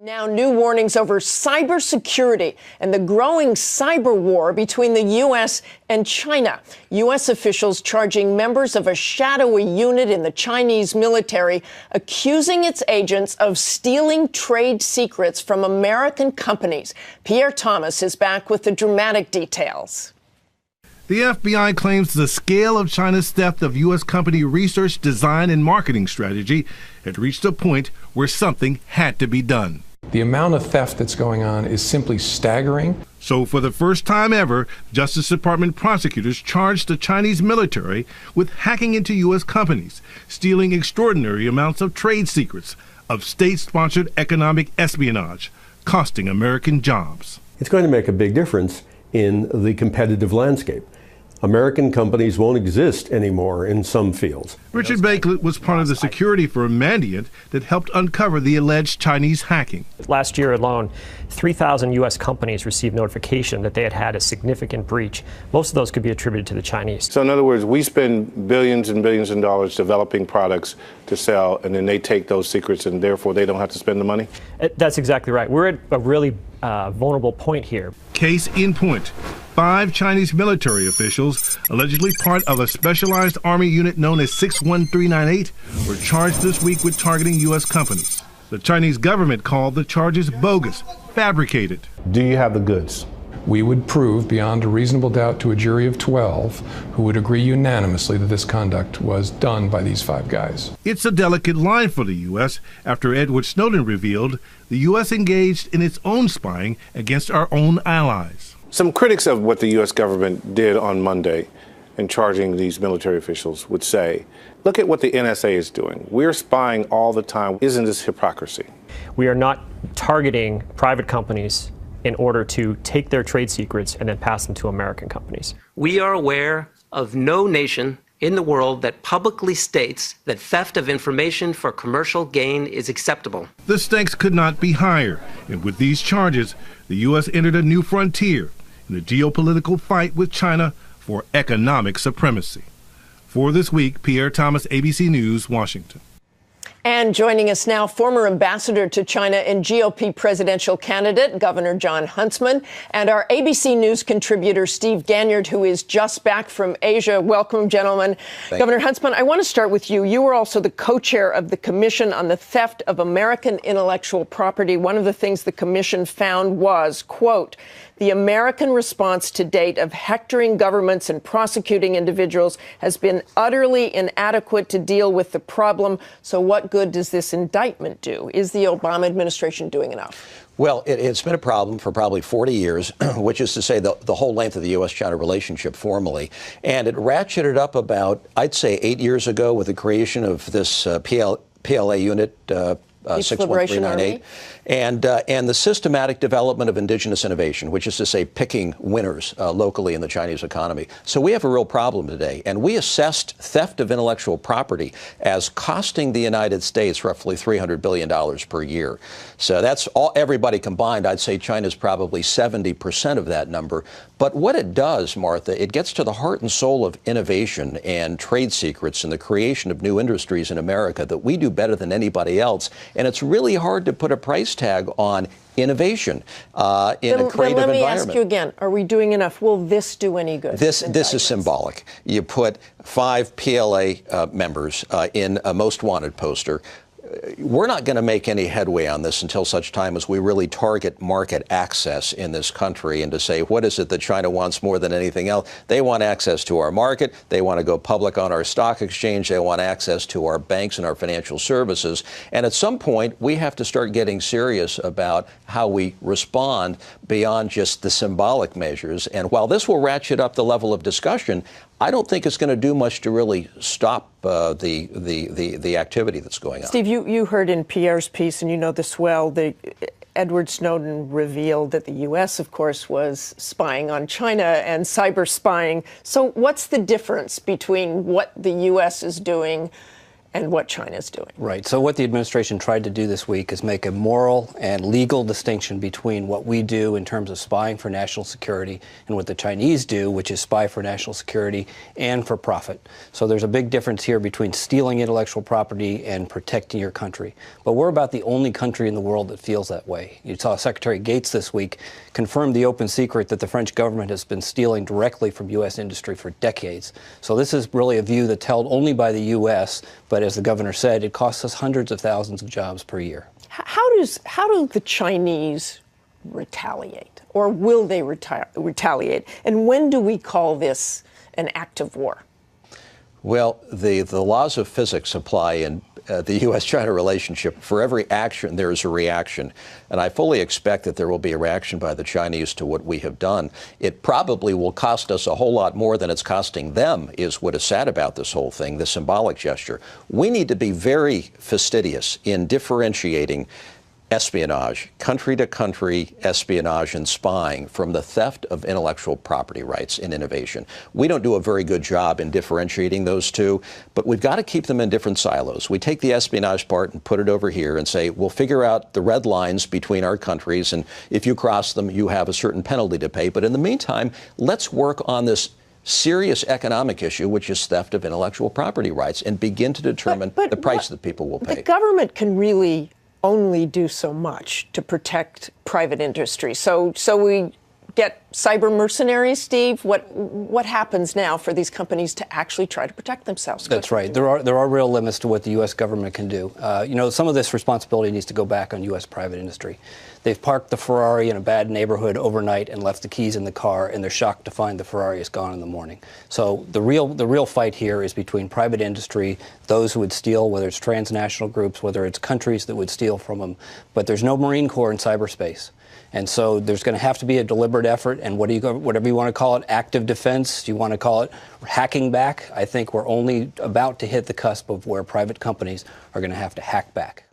Now, new warnings over cybersecurity and the growing cyber war between the U.S. and China. U.S. officials charging members of a shadowy unit in the Chinese military, accusing its agents of stealing trade secrets from American companies. Pierre Thomas is back with the dramatic details. The FBI claims the scale of China's theft of U.S. company research, design, and marketing strategy had reached a point where something had to be done. The amount of theft that's going on is simply staggering. So for the first time ever, Justice Department prosecutors charged the Chinese military with hacking into U.S. companies, stealing extraordinary amounts of trade secrets, of state-sponsored economic espionage, costing American jobs. It's going to make a big difference in the competitive landscape. American companies won't exist anymore in some fields. Richard Bakelet was part of the security firm Mandiant that helped uncover the alleged Chinese hacking. Last year alone, 3,000 U.S. companies received notification that they had had a significant breach. Most of those could be attributed to the Chinese. So in other words, we spend billions and billions of dollars developing products to sell, and then they take those secrets and therefore they don't have to spend the money? That's exactly right. We're at a really vulnerable point here. Case in point. 5 Chinese military officials, allegedly part of a specialized Army unit known as 61398, were charged this week with targeting U.S. companies. The Chinese government called the charges bogus, fabricated. Do you have the goods? We would prove beyond a reasonable doubt to a jury of 12 who would agree unanimously that this conduct was done by these 5 guys. It's a delicate line for the U.S. after Edward Snowden revealed the U.S. engaged in its own spying against our own allies. Some critics of what the U.S. government did on Monday in charging these military officials would say, look at what the NSA is doing. We're spying all the time. Isn't this hypocrisy? We are not targeting private companies in order to take their trade secrets and then pass them to American companies. We are aware of no nation in the world that publicly states that theft of information for commercial gain is acceptable. The stakes could not be higher, and with these charges, the U.S. entered a new frontier in the geopolitical fight with China for economic supremacy. For This Week, Pierre Thomas, ABC News, Washington. And joining us now, former ambassador to China and GOP presidential candidate, Governor Jon Huntsman, and our ABC News contributor, Steve Ganyard, who is just back from Asia. Welcome, gentlemen. Governor Huntsman, I want to start with you. You were also the co-chair of the Commission on the Theft of American Intellectual Property. One of the things the commission found was, quote, the American response to date of hectoring governments and prosecuting individuals has been utterly inadequate to deal with the problem. So what good does this indictment do? Is the Obama administration doing enough? Well, it's been a problem for probably 40 years, which is to say the whole length of the U.S.-China relationship formally. And it ratcheted up about, I'd say, 8 years ago with the creation of this PLA unit, 61398, and the systematic development of indigenous innovation, which is to say picking winners locally in the Chinese economy. So we have a real problem today, and we assessed theft of intellectual property as costing the United States roughly $300 billion per year. So that's all, everybody combined. I'd say China's probably 70% of that number. But what it does, Martha, it gets to the heart and soul of innovation and trade secrets and the creation of new industries in America that we do better than anybody else. And it's really hard to put a price tag on innovation in a creative environment. Let me ask you again, are we doing enough? Will this do any good? This is symbolic. You put 5 PLA members in a most wanted poster. We're not going to make any headway on this until such time as we really target market access in this country and to say, what is it that China wants more than anything else? They want access to our market. They want to go public on our stock exchange. They want access to our banks and our financial services. And at some point, we have to start getting serious about how we respond beyond just the symbolic measures. And while this will ratchet up the level of discussion, I don't think it's going to do much to really stop the activity that's going on. Steve, you heard in Pierre's piece, and you know this well, Edward Snowden revealed that the U.S., of course, was spying on China and cyber spying. So what's the difference between what the U.S. is doing and what China's doing. Right. So what the administration tried to do this week is make a moral and legal distinction between what we do in terms of spying for national security and what the Chinese do, which is spy for national security and for profit. So there's a big difference here between stealing intellectual property and protecting your country. But we're about the only country in the world that feels that way. You saw Secretary Gates this week confirm the open secret that the French government has been stealing directly from U.S. industry for decades. So this is really a view that's held only by the U.S., but as the governor said, it costs us hundreds of thousands of jobs per year. How do the Chinese retaliate, or will they retaliate? And when do we call this an act of war? Well, the laws of physics apply in the U.S.-China relationship. For every action, there is a reaction. And I fully expect that there will be a reaction by the Chinese to what we have done. It probably will cost us a whole lot more than it's costing them, is what is sad about this whole thing, the symbolic gesture. We need to be very fastidious in differentiating espionage, country-to-country espionage and spying from the theft of intellectual property rights in innovation. We don't do a very good job in differentiating those two, but we've got to keep them in different silos. We take the espionage part and put it over here and say, we'll figure out the red lines between our countries, and if you cross them, you have a certain penalty to pay. But in the meantime, let's work on this serious economic issue, which is theft of intellectual property rights, and begin to determine the price that people will pay. The government can really only do so much to protect private industry. So we get cyber mercenaries, Steve. What happens now for these companies to actually try to protect themselves? That's right. There are real limits to what the U.S. government can do. Some of this responsibility needs to go back on U.S. private industry. They've parked the Ferrari in a bad neighborhood overnight and left the keys in the car, and they're shocked to find the Ferrari is gone in the morning. So the real fight here is between private industry, those who would steal, whether it's transnational groups, whether it's countries that would steal from them. But there's no Marine Corps in cyberspace. And so there's going to have to be a deliberate effort, and whatever you want to call it, active defense, do you want to call it hacking back? I think we're only about to hit the cusp of where private companies are going to have to hack back.